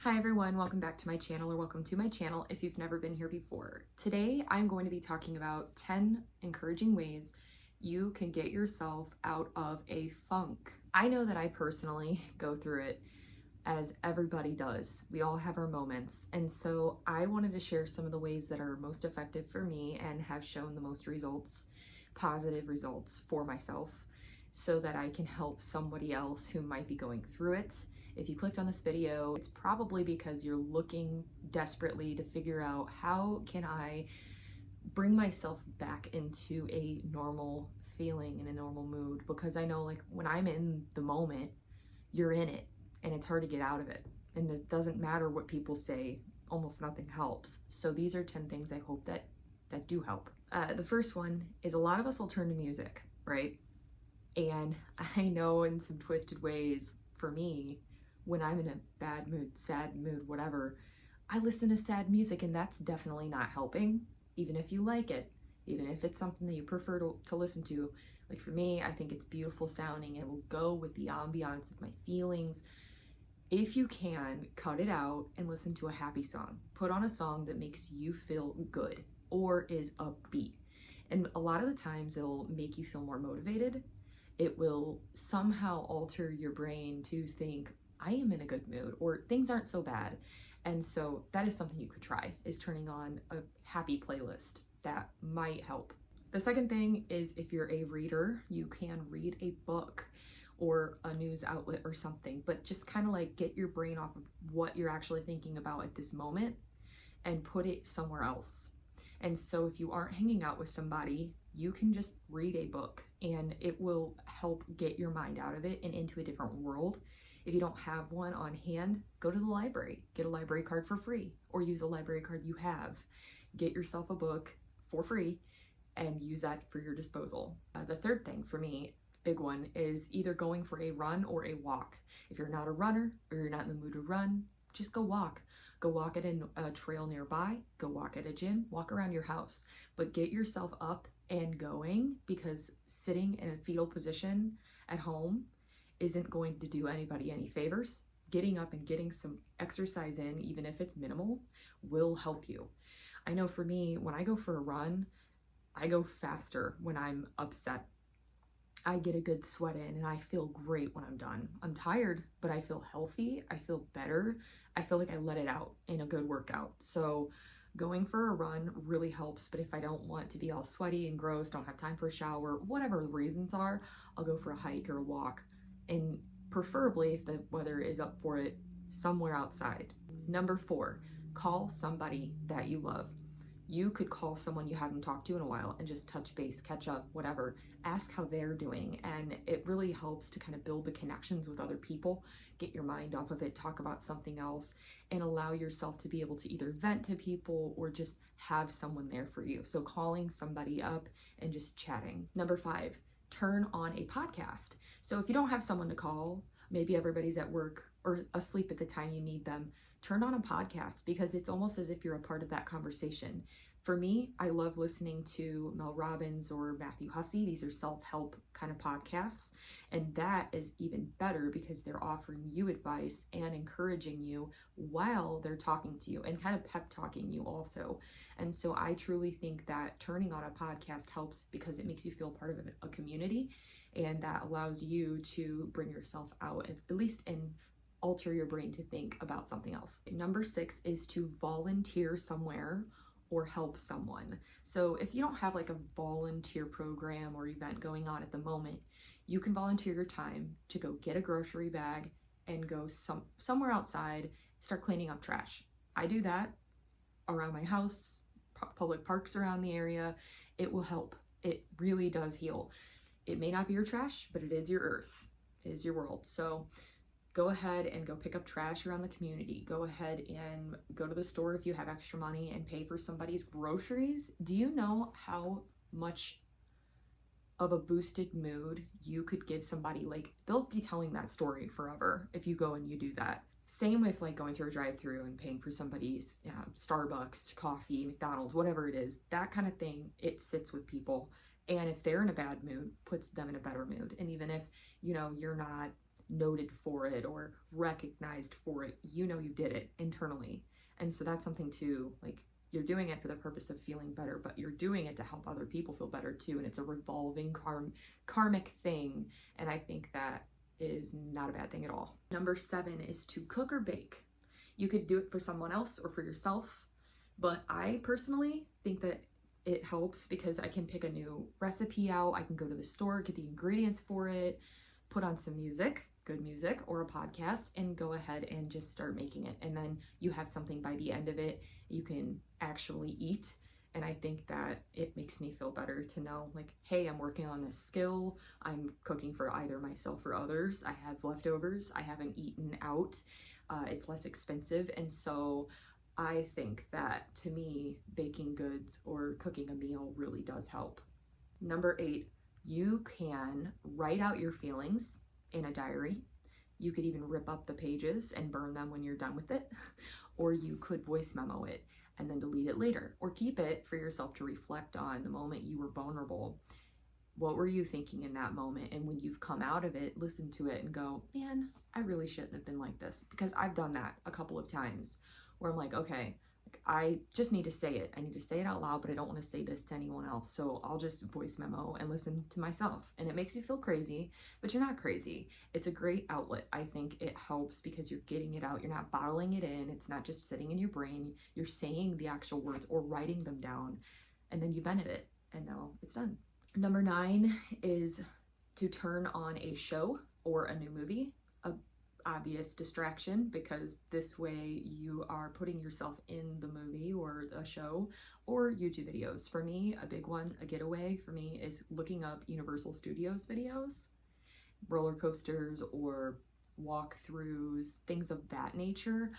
Hi everyone, welcome back to my channel, or welcome to my channel if you've never been here before. Today I'm going to be talking about 10 encouraging ways you can get yourself out of a funk. I know that I personally go through it, as everybody does. We all have our moments, and so I wanted to share some of the ways that are most effective for me and have shown the most results, positive results for myself, so that I can help somebody else who might be going through it. If you clicked on this video, it's probably because you're looking desperately to figure out, how can I bring myself back into a normal feeling and a normal mood? Because I know, like, when I'm in the moment, you're in it and it's hard to get out of it. And it doesn't matter what people say, almost nothing helps. So these are 10 things I hope that do help. The first one is, a lot of us will turn to music, right? And I know in some twisted ways, for me, when I'm in a bad mood, sad mood, whatever, I listen to sad music, and that's definitely not helping, even if you like it, even if it's something that you prefer to listen to. Like, for me, I think it's beautiful sounding. It will go with the ambiance of my feelings. If you can, cut it out and listen to a happy song. Put on a song that makes you feel good or is upbeat. And a lot of the times it'll make you feel more motivated. It will somehow alter your brain to think, I am in a good mood, or things aren't so bad. And so that is something you could try, is turning on a happy playlist. That might help. The second thing is, if you're a reader, you can read a book or a news outlet or something, but just kind of like get your brain off of what you're actually thinking about at this moment and put it somewhere else. And so if you aren't hanging out with somebody, you can just read a book, and it will help get your mind out of it and into a different world. If you don't have one on hand, go to the library, get a library card for free, or use a library card you have. Get yourself a book for free and use that for your disposal. The third thing for me, big one, is either going for a run or a walk. If you're not a runner or you're not in the mood to run, just go walk. Go walk at a trail nearby, go walk at a gym, walk around your house, but get yourself up and going, because sitting in a fetal position at home isn't going to do anybody any favors. Getting up and getting some exercise in, even if it's minimal, will help you. I know for me, when I go for a run, I go faster when I'm upset. I get a good sweat in and I feel great when I'm done. I'm tired, but I feel healthy. I feel better. I feel like I let it out in a good workout. So going for a run really helps. But if I don't want to be all sweaty and gross, don't have time for a shower, whatever the reasons are, I'll go for a hike or a walk. And preferably, if the weather is up for it, somewhere outside. Number 4, call somebody that you love. You could call someone you haven't talked to in a while and just touch base, catch up, whatever. Ask how they're doing. And it really helps to kind of build the connections with other people, get your mind off of it, talk about something else, and allow yourself to be able to either vent to people or just have someone there for you. So calling somebody up and just chatting. Number 5, turn on a podcast. So if you don't have someone to call, maybe everybody's at work or asleep at the time you need them, turn on a podcast, because it's almost as if you're a part of that conversation. For me, I love listening to Mel Robbins or Matthew Hussey. These are self-help kind of podcasts. And that is even better, because they're offering you advice and encouraging you while they're talking to you, and kind of pep talking you also. And so I truly think that turning on a podcast helps, because it makes you feel part of a community, and that allows you to bring yourself out, at least in alter your brain to think about something else. Number 6 is to volunteer somewhere or help someone. So if you don't have like a volunteer program or event going on at the moment, you can volunteer your time to go get a grocery bag and go somewhere outside, start cleaning up trash. I do that around my house, public parks around the area. It will help. It really does heal. It may not be your trash, but it is your earth, it is your world. So go ahead and go pick up trash around the community. Go ahead and go to the store if you have extra money and pay for somebody's groceries. Do you know how much of a boosted mood you could give somebody? Like, they'll be telling that story forever if you go and you do that. Same with like going through a drive-through and paying for somebody's Starbucks, coffee, McDonald's, whatever it is. That kind of thing, it sits with people. And if they're in a bad mood, puts them in a better mood. And even if, you're not noted for it or recognized for it. You know you did it internally. And so that's something too, like, you're doing it for the purpose of feeling better, but you're doing it to help other people feel better too. And it's a revolving karmic thing. And I think that is not a bad thing at all. Number 7 is to cook or bake. You could do it for someone else or for yourself, but I personally think that it helps because I can pick a new recipe out. I can go to the store, get the ingredients for it, put on some music, good music, or a podcast, and go ahead and just start making it. And then you have something by the end of it you can actually eat. And I think that it makes me feel better to know, like, hey, I'm working on this skill. I'm cooking for either myself or others. I have leftovers. I haven't eaten out. It's less expensive. And so I think that, to me, baking goods or cooking a meal really does help. Number 8, you can write out your feelings in a diary. You could even rip up the pages and burn them when you're done with it. Or you could voice memo it and then delete it later, or keep it for yourself to reflect on the moment you were vulnerable. What were you thinking in that moment? And when you've come out of it, listen to it and go, man, I really shouldn't have been like this. Because I've done that a couple of times where I'm like, okay, I just need to say it. I need to say it out loud, but I don't want to say this to anyone else. So I'll just voice memo and listen to myself. And it makes you feel crazy, but you're not crazy. It's a great outlet. I think it helps because you're getting it out. You're not bottling it in. It's not just sitting in your brain. You're saying the actual words or writing them down, and then you vented it, and now it's done. Number 9 is to turn on a show or a new movie. A obvious distraction, because this way you are putting yourself in the movie or a show, or YouTube videos. For me, a big one, a getaway for me, is looking up Universal Studios videos, roller coasters or walkthroughs, things of that nature,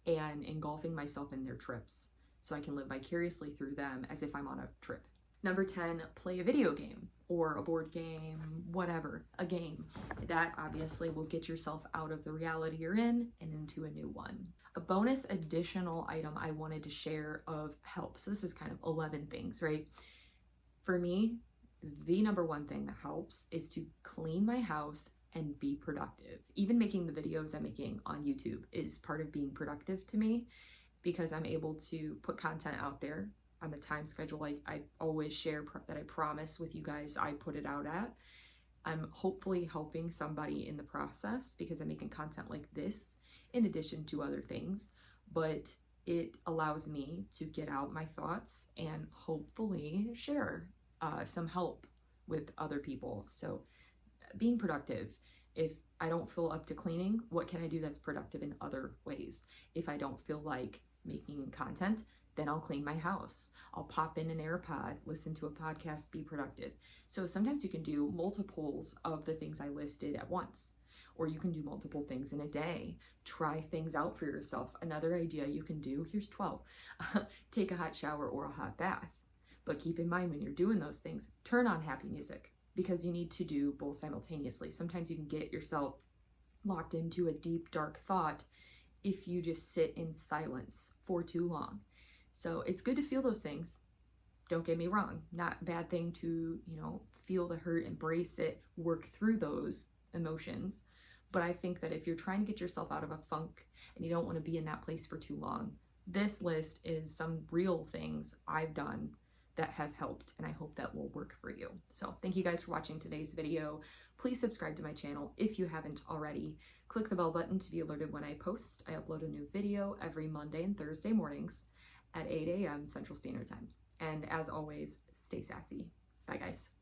and engulfing myself in their trips so I can live vicariously through them as if I'm on a trip. Number 10, play a video game or a board game, whatever, a game. That obviously will get yourself out of the reality you're in and into a new one. A bonus additional item I wanted to share of help. So this is kind of 11 things, right? For me, the number 1 thing that helps is to clean my house and be productive. Even making the videos I'm making on YouTube is part of being productive to me, because I'm able to put content out there on the time schedule I always share, that I promise with you guys I put it out at. I'm hopefully helping somebody in the process because I'm making content like this in addition to other things, but it allows me to get out my thoughts and hopefully share some help with other people. So being productive. If I don't feel up to cleaning, what can I do that's productive in other ways? If I don't feel like making content, then I'll clean my house. I'll pop in an AirPod, listen to a podcast, be productive. So sometimes you can do multiples of the things I listed at once, or you can do multiple things in a day. Try things out for yourself. Another idea you can do, here's 12, take a hot shower or a hot bath. But keep in mind, when you're doing those things, turn on happy music, because you need to do both simultaneously. Sometimes you can get yourself locked into a deep, dark thought if you just sit in silence for too long. So it's good to feel those things. Don't get me wrong, not a bad thing to, feel the hurt, embrace it, work through those emotions. But I think that if you're trying to get yourself out of a funk and you don't want to be in that place for too long, this list is some real things I've done that have helped, and I hope that will work for you. So thank you guys for watching today's video. Please subscribe to my channel if you haven't already. Click the bell button to be alerted when I post. I upload a new video every Monday and Thursday mornings at 8 a.m. Central Standard Time. And as always, stay sassy. Bye guys.